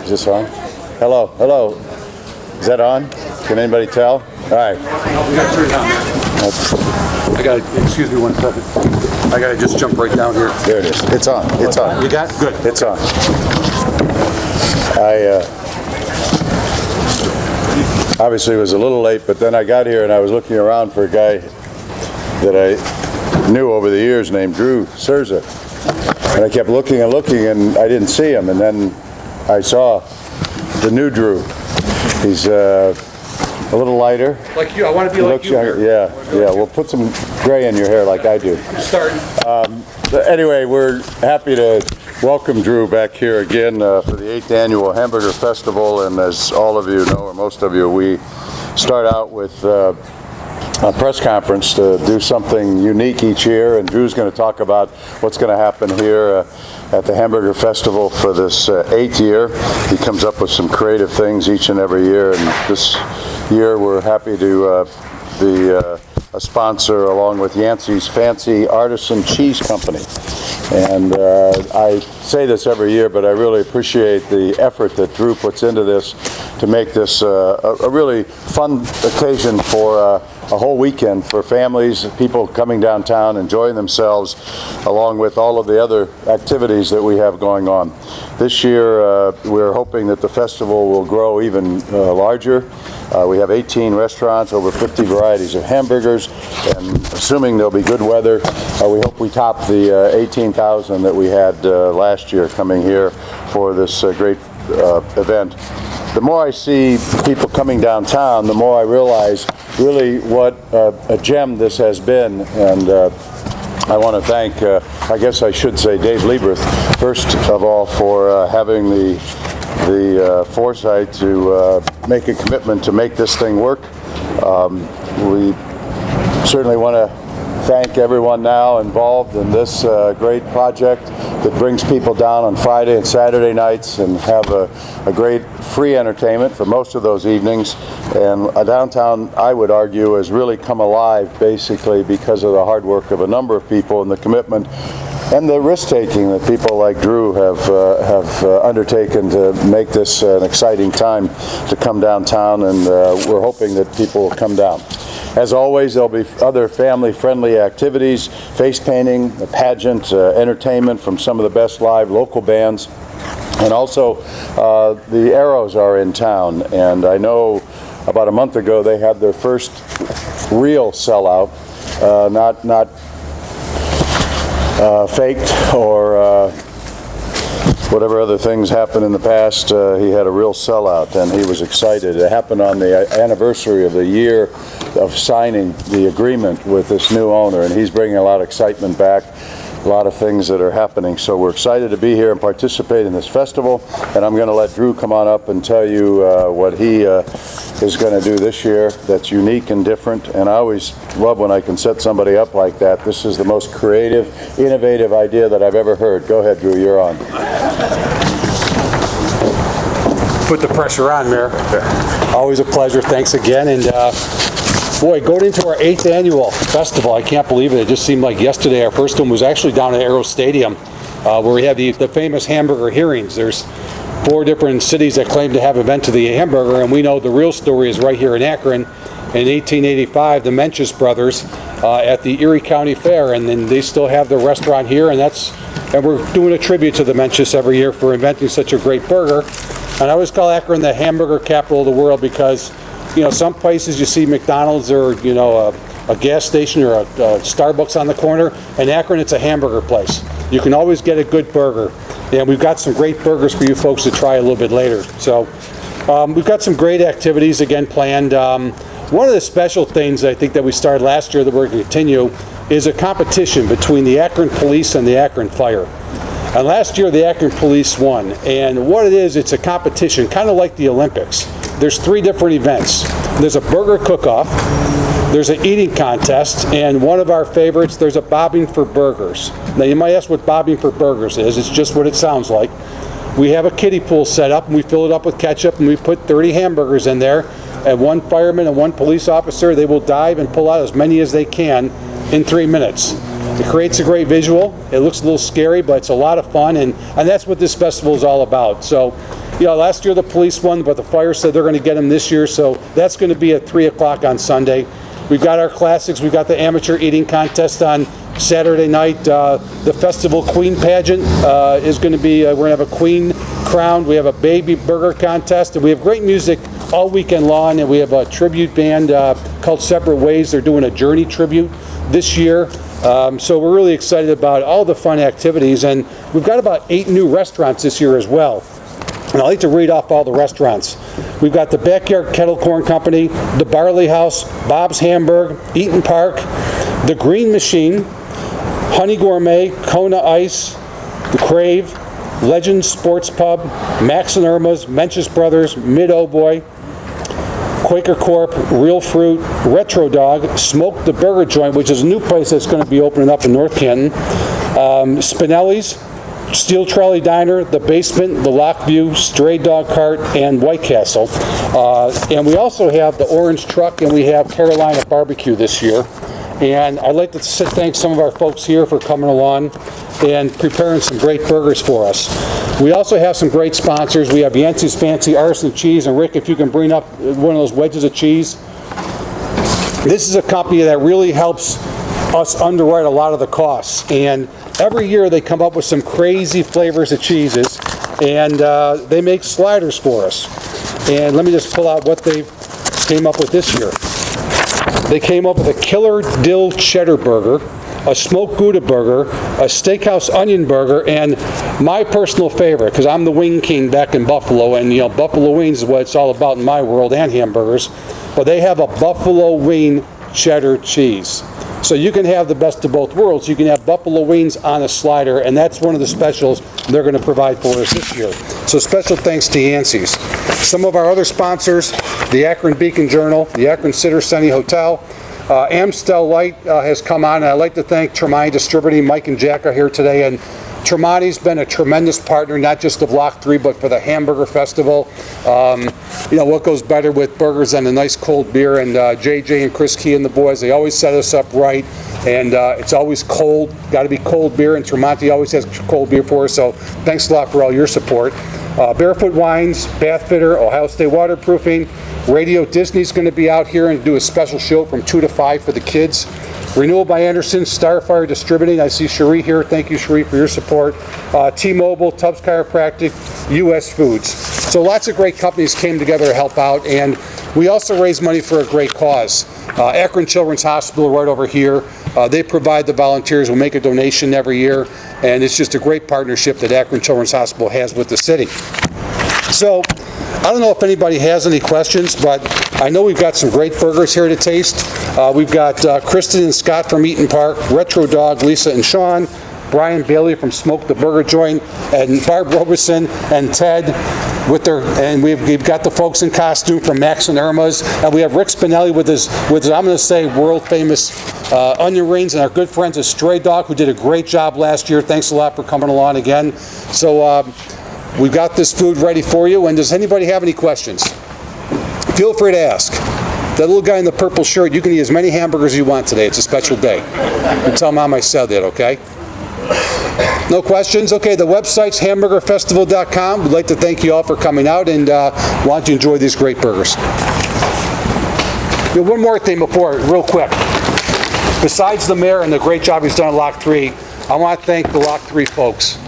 Is this on? Hello, hello. Is that on? Can anybody tell? All right. We got to turn it down. I got to, excuse me one second. I got to just jump right down here. There it is. It's on. It's on. You got it? Good. It's on. Obviously was a little late, but then I got here and I was looking around for a guy that I knew over the years named Drew Cerza. And I kept looking and looking and I didn't see him. And then I saw the new Drew. He's a little lighter. Like you. I want to be like you. Yeah. We'll put some gray in your hair like I do. I'm starting. Anyway, we're happy to welcome Drew back here again for the 8th annual Hamburger Festival. And as all of you know, or most of you, we start out with a press conference to do something unique each year. And Drew's going to talk about what's going to happen here at the Hamburger Festival for this 8th year. He comes up with some creative things each and every year. And this year we're happy to be a sponsor along with Yancey's Fancy Artisan Cheese Company. And I say this every year, but I really appreciate the effort that Drew puts into this to make this a really fun occasion for a whole weekend for families, people coming downtown, enjoying themselves, along with all of the other activities that we have going on. This year, we're hoping that the festival will grow even larger. We have 18 restaurants, over 50 varieties of hamburgers, and assuming there'll be good weather, we hope we top the 18,000 that we had last year coming here for this great event. The more I see people coming downtown, the more I realize really what a gem this has been. And I want to thank, I guess I should say, Dave Lieberth, first of all, for having the foresight to make a commitment to make this thing work. We certainly want to thank everyone now involved in this great project that brings people down on Friday and Saturday nights and have a great free entertainment for most of those evenings. And downtown, I would argue, has really come alive basically because of the hard work of a number of people and the commitment and the risk-taking that people like Drew have undertaken to make this an exciting time to come downtown, and we're hoping that people will come down. As always, there'll be other family-friendly activities, face painting, a pageant, entertainment from some of the best live local bands. And also, the Arrows are in town, and I know about a month ago they had their first real sellout, not faked or whatever other things happened in the past. He had a real sellout, and he was excited. It happened on the anniversary of the year of signing the agreement with this new owner, and he's bringing a lot of excitement back, a lot of things that are happening. So we're excited to be here and participate in this festival, and I'm going to let Drew come on up and tell you what he is going to do this year that's unique and different. And I always love when I can set somebody up like that. This is the most creative, innovative idea that I've ever heard. Go ahead, Drew, you're on. Put the pressure on, Mayor. Always a pleasure. Thanks again. And boy, going into our 8th annual festival, I can't believe it. It just seemed like yesterday. Our first one was actually down at Arrow Stadium, where we have the famous hamburger hearings. There's 4 different cities that claim to have an event to the hamburger, and we know the real story is right here in Akron. In 1885, the Menches brothers at the Erie County Fair, and then they still have their restaurant here, and we're doing a tribute to the Menches every year for inventing such a great burger. And I always call Akron the hamburger capital of the world because, you know, some places you see McDonald's or, you know, a gas station or a Starbucks on the corner. In Akron, it's a hamburger place. You can always get a good burger. And we've got some great burgers for you folks to try a little bit later. So we've got some great activities again planned. One of the special things I think that we started last year that we're going to continue is a competition between the Akron Police and the Akron Fire. And last year the Akron Police won. And what it is, it's a competition, kind of like the Olympics. There's 3 different events. There's a burger cook-off, there's an eating contest, and one of our favorites, there's a bobbing for burgers. Now you might ask what bobbing for burgers is. It's just what it sounds like. We have a kiddie pool set up, and we fill it up with ketchup, and we put 30 hamburgers in there. And 1 fireman and 1 police officer, they will dive and pull out as many as they can in 3 minutes. It creates a great visual. It looks a little scary, but it's a lot of fun, and that's what this festival is all about. So last year the police won, but the fire said they're going to get them this year, so that's going to be at 3 o'clock on Sunday. We've got our classics. We've got the amateur eating contest on Saturday night. The Festival Queen pageant is going to be, we're going to have a queen crowned. We have a baby burger contest, and we have great music all weekend long, and we have a tribute band called Separate Ways. They're doing a Journey tribute this year. So we're really excited about all the fun activities, and we've got about 8 new restaurants this year as well. And I'd like to read off all the restaurants. We've got the Backyard Kettle Corn Company, the Barley House, Bob's Hamburger, Eaton Park, the Green Machine, Honey Gourmet, Kona Ice, the Crave, Legends Sports Pub, Max and Irma's, Mench's Brothers, Mid-O-Boy, Quaker Corp, Real Fruit, Retro Dog, Smoke the Burger Joint, which is a new place that's going to be opening up in North Canton, Spinelli's, Steel Trolley Diner, The Basement, The Lockview, Stray Dog Cart, and White Castle. And we also have the Orange Truck, and we have Carolina Barbecue this year. And I'd like to thank some of our folks here for coming along and preparing some great burgers for us. We also have some great sponsors. We have Yancey's Fancy Artisan Cheese, and Rick, if you can bring up one of those wedges of cheese. This is a company that really helps us underwrite a lot of the costs, and every year they come up with some crazy flavors of cheeses, and they make sliders for us. And let me just pull out what they came up with this year. They came up with a Killer Dill Cheddar Burger, a Smoked Gouda Burger, a Steakhouse Onion Burger, and my personal favorite, because I'm the wing king back in Buffalo, and Buffalo wings is what it's all about in my world, and hamburgers, but they have a Buffalo Wing Cheddar Cheese. So you can have the best of both worlds. You can have buffalo wings on a slider, and that's one of the specials they're going to provide for us this year. So special thanks to Yancey's. Some of our other sponsors, the Akron Beacon Journal, the Akron Sitter Sunny Hotel, Amstel Light has come on, and I'd like to thank Tremonti Distributing. Mike and Jack are here today, and Tremonti's been a tremendous partner, not just of Lock 3, but for the Hamburger Festival. What goes better with burgers than a nice cold beer, and JJ and Chris Key and the boys, they always set us up right, and it's always cold, got to be cold beer, and Tremonti always has cold beer for us, so thanks a lot for all your support. Barefoot Wines, Bath Fitter, Ohio State Waterproofing, Radio Disney's going to be out here and do a special show from 2 to 5 for the kids. Renewal by Anderson, Starfire Distributing. I see Cherie here. Thank you, Cherie, for your support. T-Mobile, Tubbs Chiropractic, U.S. Foods. So lots of great companies came together to help out, and we also raise money for a great cause. Akron Children's Hospital right over here. They provide the volunteers. We'll make a donation every year, and it's just a great partnership that Akron Children's Hospital has with the city. So I don't know if anybody has any questions, but I know we've got some great burgers here to taste. We've got Kristen and Scott from Eaton Park, Retro Dog, Lisa and Sean, Brian Bailey from Smoke the Burger Joint, and Barb Roberson and Ted with their, and we've got the folks in costume from Max and Irma's, and we have Rick Spinelli with his I'm going to say world famous onion rings, and our good friends at Stray Dog, who did a great job last year. Thanks a lot for coming along again. So we've got this food ready for you, and does anybody have any questions? Feel free to ask. That little guy in the purple shirt, you can eat as many hamburgers as you want today. It's a special day. And tell Mom I said that, okay? No questions? Okay, the website's hamburgerfestival.com. We'd like to thank you all for coming out, and want you to enjoy these great burgers. One more thing before, real quick. Besides the mayor and the great job he's done at Lock 3, I want to thank the Lock 3 folks.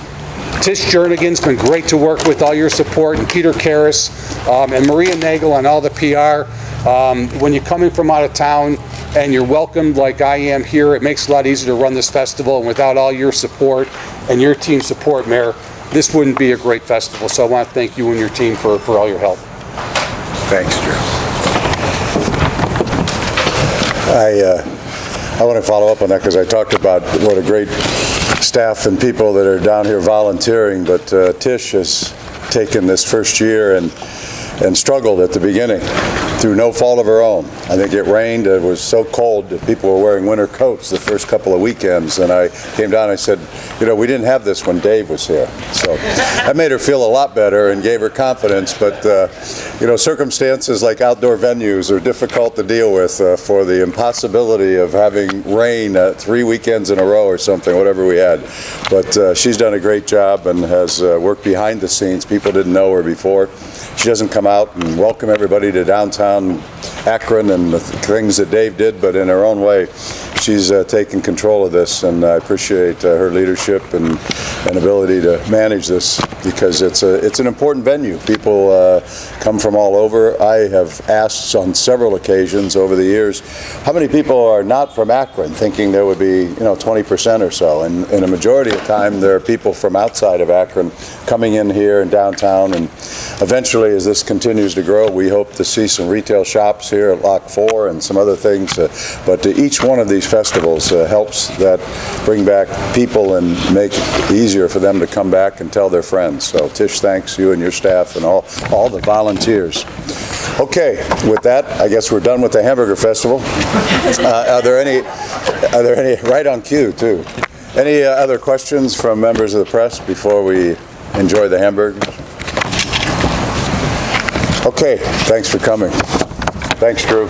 Tish Jernigan's been great to work with, all your support, and Peter Karras, and Maria Nagel on all the PR. When you're coming from out of town and you're welcomed like I am here, it makes it a lot easier to run this festival, and without all your support and your team's support, Mayor, this wouldn't be a great festival. So I want to thank you and your team for all your help. Thanks, Drew. I want to follow up on that because I talked about what a great staff and people that are down here volunteering, but Tish has taken this first year and struggled at the beginning through no fault of her own. I think it rained, it was so cold that people were wearing winter coats the first couple of weekends, and I came down and I said, we didn't have this when Dave was here. So I made her feel a lot better and gave her confidence, but circumstances like outdoor venues are difficult to deal with for the impossibility of having rain 3 weekends in a row or something, whatever we had. But she's done a great job and has worked behind the scenes. People didn't know her before. She doesn't come out and welcome everybody to downtown Akron and the things that Dave did, but in her own way, she's taken control of this, and I appreciate her leadership and ability to manage this, because it's an important venue. People come from all over. I have asked on several occasions over the years, how many people are not from Akron, thinking there would be 20% or so, and in a majority of the time there are people from outside of Akron coming in here in downtown, and eventually, as this continues to grow, we hope to see some retail shops here at Lock 4 and some other things, but each one of these festivals helps that bring back people and make it easier for them to come back and tell their friends. So Tish, thanks, you and your staff and all the volunteers. Okay, with that, I guess we're done with the Hamburger Festival. Are there any, right on cue too, any other questions from members of the press before we enjoy the hamburgers? Okay, thanks for coming. Thanks, Drew.